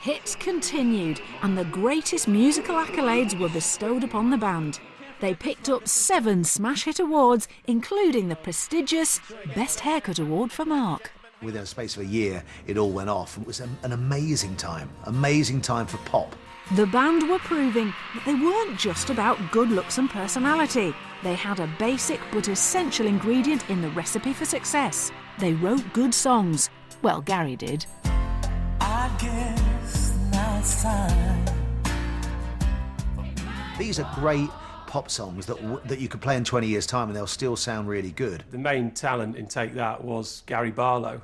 hits continued and the greatest musical accolades were bestowed upon the band. They picked up 7 smash hit awards, including the prestigious Best Haircut Award for Mark. Within a space of a year, it all went off. It was an amazing time for pop. The band were proving that they weren't just about good looks and personality. They had a basic but essential ingredient in the recipe for success. They wrote good songs. Well, Gary did. I guess now it's time. These are great pop songs that you could play in 20 years' time and they'll still sound really good. The main talent in Take That was Gary Barlow,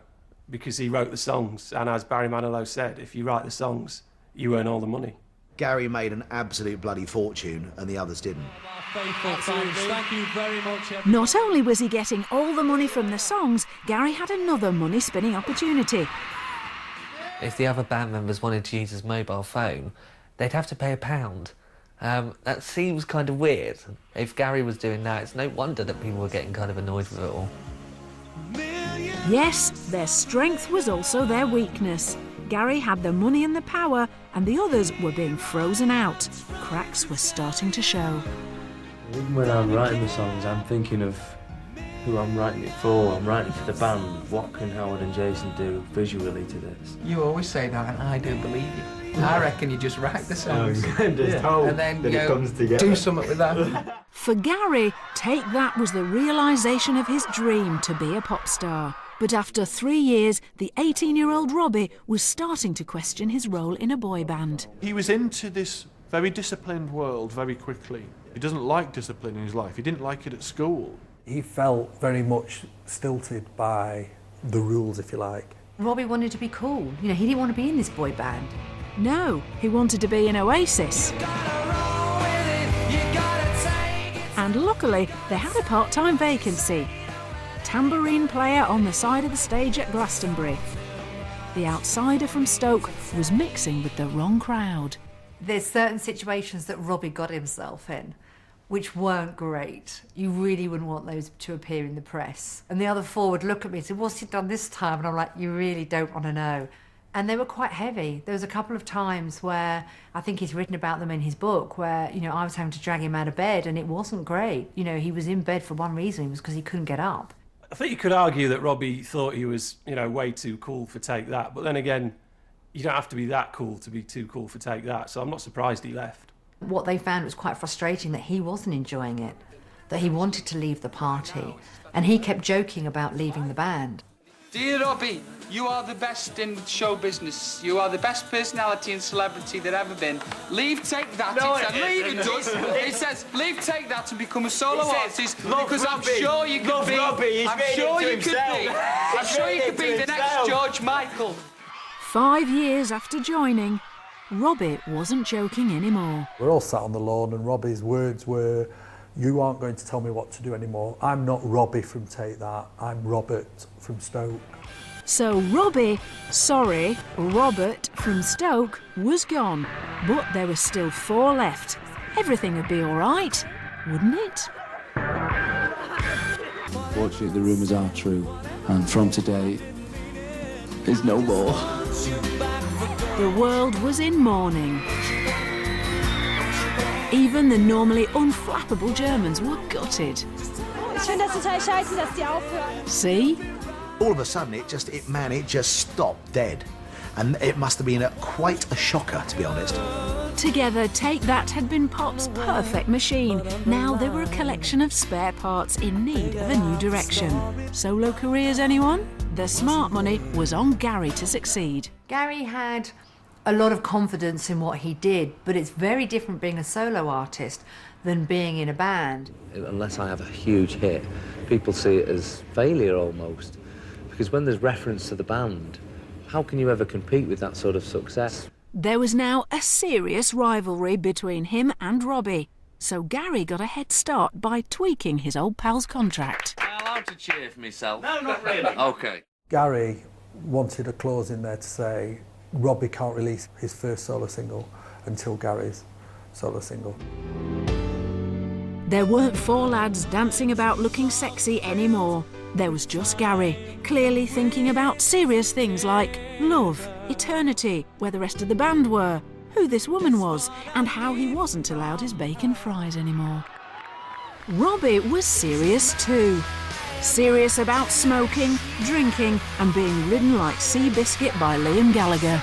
because he wrote the songs, and as Barry Manilow said, if you write the songs, you earn all the money. Gary made an absolute bloody fortune and the others didn't. Thank you very much. Not only was he getting all the money from the songs, Gary had another money-spinning opportunity. If the other band members wanted to use his mobile phone, they'd have to pay £1. That seems kind of weird. If Gary was doing that, it's no wonder that people were getting kind of annoyed with it all. Yes, their strength was also their weakness. Gary had the money and the power, and the others were being frozen out. Cracks were starting to show. Even when I'm writing the songs, I'm thinking of who I'm writing it for. I'm writing for the band. What can Howard and Jason do visually to this? You always say that, and I do believe you. I reckon you just write the songs. And then it comes together. Do something with that. For Gary, Take That was the realisation of his dream to be a pop star. But after 3 years, the 18-year-old Robbie was starting to question his role in a boy band. He was into this very disciplined world very quickly. He doesn't like discipline in his life. He didn't like it at school. He felt very much stilted by the rules, if you like. Robbie wanted to be cool. You know, he didn't want to be in this boy band. No, he wanted to be in Oasis. And luckily, they had a part-time vacancy. Tambourine player on the side of the stage at Glastonbury. The outsider from Stoke was mixing with the wrong crowd. There's certain situations that Robbie got himself in, which weren't great. You really wouldn't want those to appear in the press. And the other 4 would look at me and say, what's he done this time? And I'm like, you really don't want to know. And they were quite heavy. There was a couple of times where, I think he's written about them in his book, where, you know, I was having to drag him out of bed and it wasn't great. You know, he was in bed for one reason, it was because he couldn't get up. I think you could argue that Robbie thought he was, you know, way too cool for Take That, but then again, you don't have to be that cool to be too cool for Take That, so I'm not surprised he left. What they found was quite frustrating, that he wasn't enjoying it, that he wanted to leave the party, and he kept joking about leaving the band. Dear Robbie, you are the best in show business. You are the best personality and celebrity that ever been. Leave Take That. No, it says, leave it does. It says, leave Take That and become a solo artist because I'm sure you could be. I'm sure you could be. I'm sure you could be the next George Michael. 5 years after joining, Robbie wasn't joking anymore. We're all sat on the lawn and Robbie's words were, you aren't going to tell me what to do anymore. I'm not Robbie from Take That, I'm Robert from Stoke. So Robert from Stoke was gone, but there were still 4 left. Everything would be all right, wouldn't it? Fortunately, the rumours are true, and from today, there's no more. The world was in mourning. Even the normally unflappable Germans were gutted. See? All of a sudden, it just stopped dead. And it must have been quite a shocker, to be honest. Together, Take That had been pop's perfect machine. Now they were a collection of spare parts in need of a new direction. Solo careers, anyone? The smart money was on Gary to succeed. Gary had a lot of confidence in what he did, but it's very different being a solo artist than being in a band. Unless I have a huge hit, people see it as failure almost. Because when there's reference to the band, how can you ever compete with that sort of success? There was now a serious rivalry between him and Robbie, so Gary got a head start by tweaking his old pal's contract. Am I allowed to cheer for myself? No, not really. OK. Gary wanted a clause in there to say Robbie can't release his first solo single until Gary's solo single. There weren't 4 lads dancing about looking sexy anymore. There was just Gary, clearly thinking about serious things like love, eternity, where the rest of the band were, who this woman was, and how he wasn't allowed his bacon fries anymore. Robbie was serious too. Serious about smoking, drinking, and being ridden like Seabiscuit by Liam Gallagher.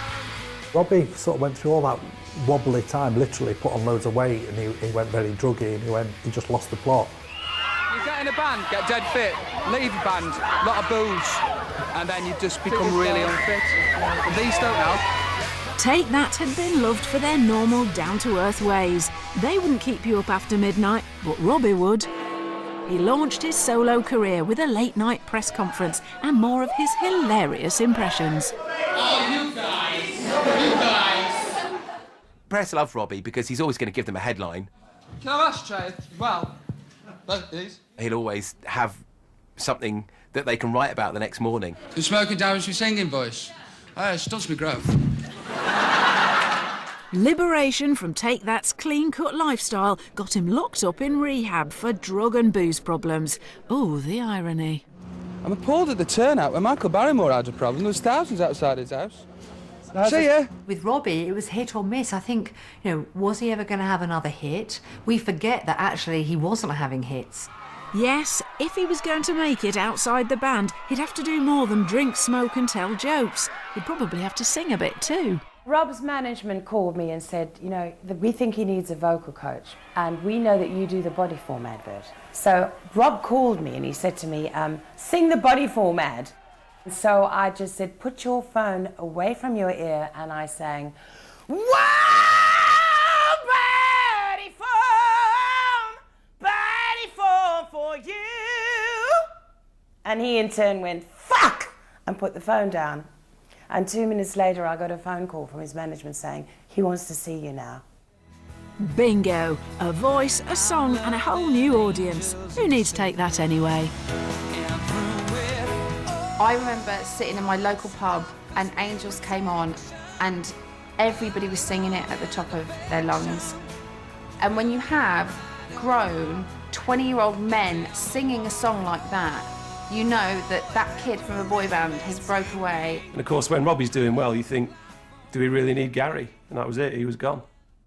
Robbie sort of went through all that wobbly time, literally put on loads of weight, and he went very druggy, and he just lost the plot. You get in a band, get dead fit, leave a band, lot of booze, and then you just become really unfit. And these don't now. Take That had been loved for their normal, down-to-earth ways. They wouldn't keep you up after midnight, but Robbie would. He launched his solo career with a late-night press conference and more of his hilarious impressions. Oh, you guys! Press love Robbie because he's always going to give them a headline. Can I ask, Trey? Well, these. He'll always have something that they can write about the next morning. The smoking damage my singing voice. It stunts my growth. Liberation from Take That's clean-cut lifestyle got him locked up in rehab for drug and booze problems. Oh, the irony. I'm appalled at the turnout. When Michael Barrymore had a problem, there was thousands outside his house. See ya. With Robbie, it was hit or miss. I think, was he ever going to have another hit? We forget that actually he wasn't having hits. Yes, if he was going to make it outside the band, he'd have to do more than drink, smoke and tell jokes. He'd probably have to sing a bit too. Rob's management called me and said, we think he needs a vocal coach, and we know that you do the body form advert. So Rob called me and he said to me, sing the body form ad. And so I just said, put your phone away from your ear, and I sang, whoa, body form for you. And he in turn went, fuck, and put the phone down. And 2 minutes later, I got a phone call from his management saying, he wants to see you now. Bingo! A voice, a song and a whole new audience. Who needs Take That anyway? I remember sitting in my local pub and Angels came on and everybody was singing it at the top of their lungs. And when you have grown 20-year-old men singing a song like that, you know that kid from a boy band has broke away. And of course, when Robbie's doing well, you think, do we really need Gary? And that was it, he was gone.